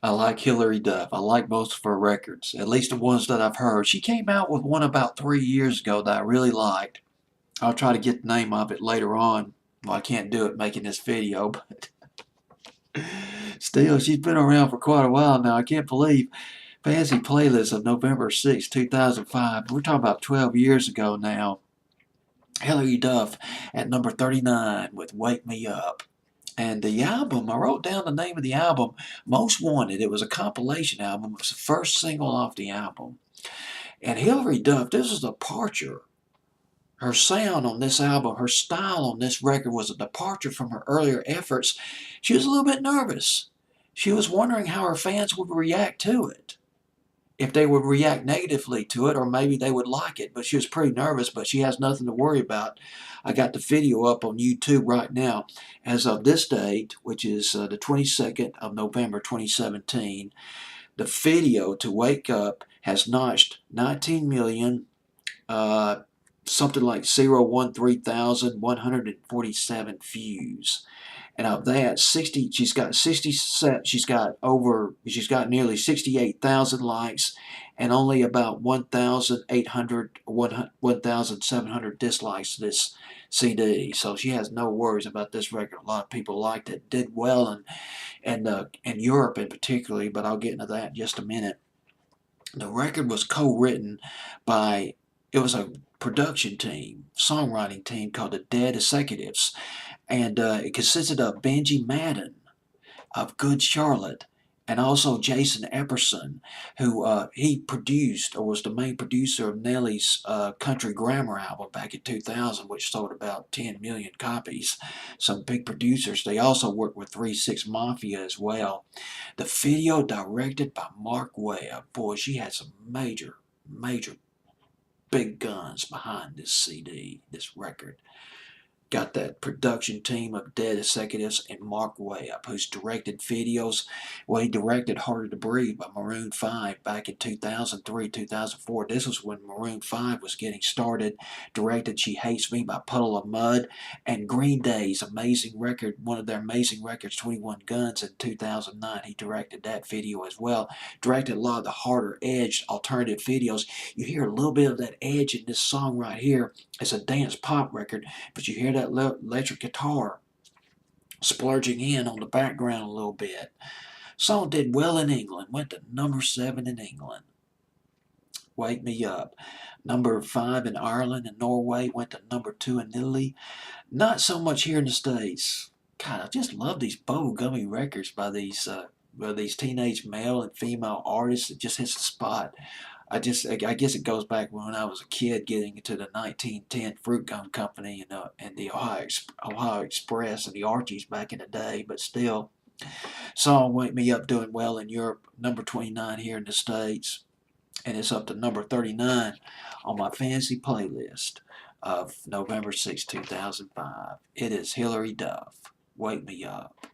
I like Hilary Duff. I like most of her records, at least the ones that I've heard. She came out with one about 3 years ago that I really liked. I'll try to get the name of it later on. Well, I can't do it making this video, but still, she's been around for quite a while now. I can't believe Fancy Playlist of November 6, 2005. We're talking about 12 years ago now. Hilary Duff at number 39 with Wake Me Up. And the album, I wrote down the name of the album, Most Wanted. It was a compilation album. It was the first single off the album. And Hilary Duff, this is a departure. Her sound on this album, her style on this record was a departure from her earlier efforts. She was a little bit nervous. She was wondering how her fans would react to it. If they would react negatively to it, or maybe they would like it. But she was pretty nervous, but she has nothing to worry about. I got the video up on YouTube right now. As of this date, which is the 22nd of November 2017, the video to Wake Up has notched 19 million, something like 013,147 views. And of that, she's got nearly 68,000 likes and only about 1,700 dislikes to this CD. So she has no worries about this record. A lot of people liked it, did well in Europe in particularly, but I'll get into that in just a minute. The record was co-written by, it was a production team, songwriting team called the Dead Executives. And it consisted of Benji Madden of Good Charlotte and also Jason Epperson, who he produced or was the main producer of Nelly's Country Grammar album back in 2000, which sold about 10 million copies. Some big producers. They also worked with 3-6 Mafia as well. The video directed by Mark Webb. Boy, she had some major big guns behind this CD, this record. Got that production team of Dead Executives and Mark Webb, who's directed videos. Well, he directed Harder to Breathe by Maroon 5 back in 2003, 2004. This was when Maroon 5 was getting started. Directed She Hates Me by Puddle of Mudd. And Green Day's amazing record, one of their amazing records, 21 Guns, in 2009. He directed that video as well. Directed a lot of the harder edged alternative videos. You hear a little bit of that edge in this song right here. It's a dance pop record, but you hear that electric guitar splurging in on the background a little bit. Song did well in England, went to number 7 in England. Wake Me Up. Number 5 in Ireland and Norway, went to number 2 in Italy. Not so much here in the States. God, I just love these bubblegummy records by these teenage male and female artists. It just hits the spot. I guess it goes back when I was a kid getting into the 1910 Fruit Gum Company and the Ohio Express and the Archies back in the day, but still, song Wake Me Up doing well in Europe, number 29 here in the States, and it's up to number 39 on my fancy playlist of November 6, 2005. It is Hilary Duff, Wake Me Up.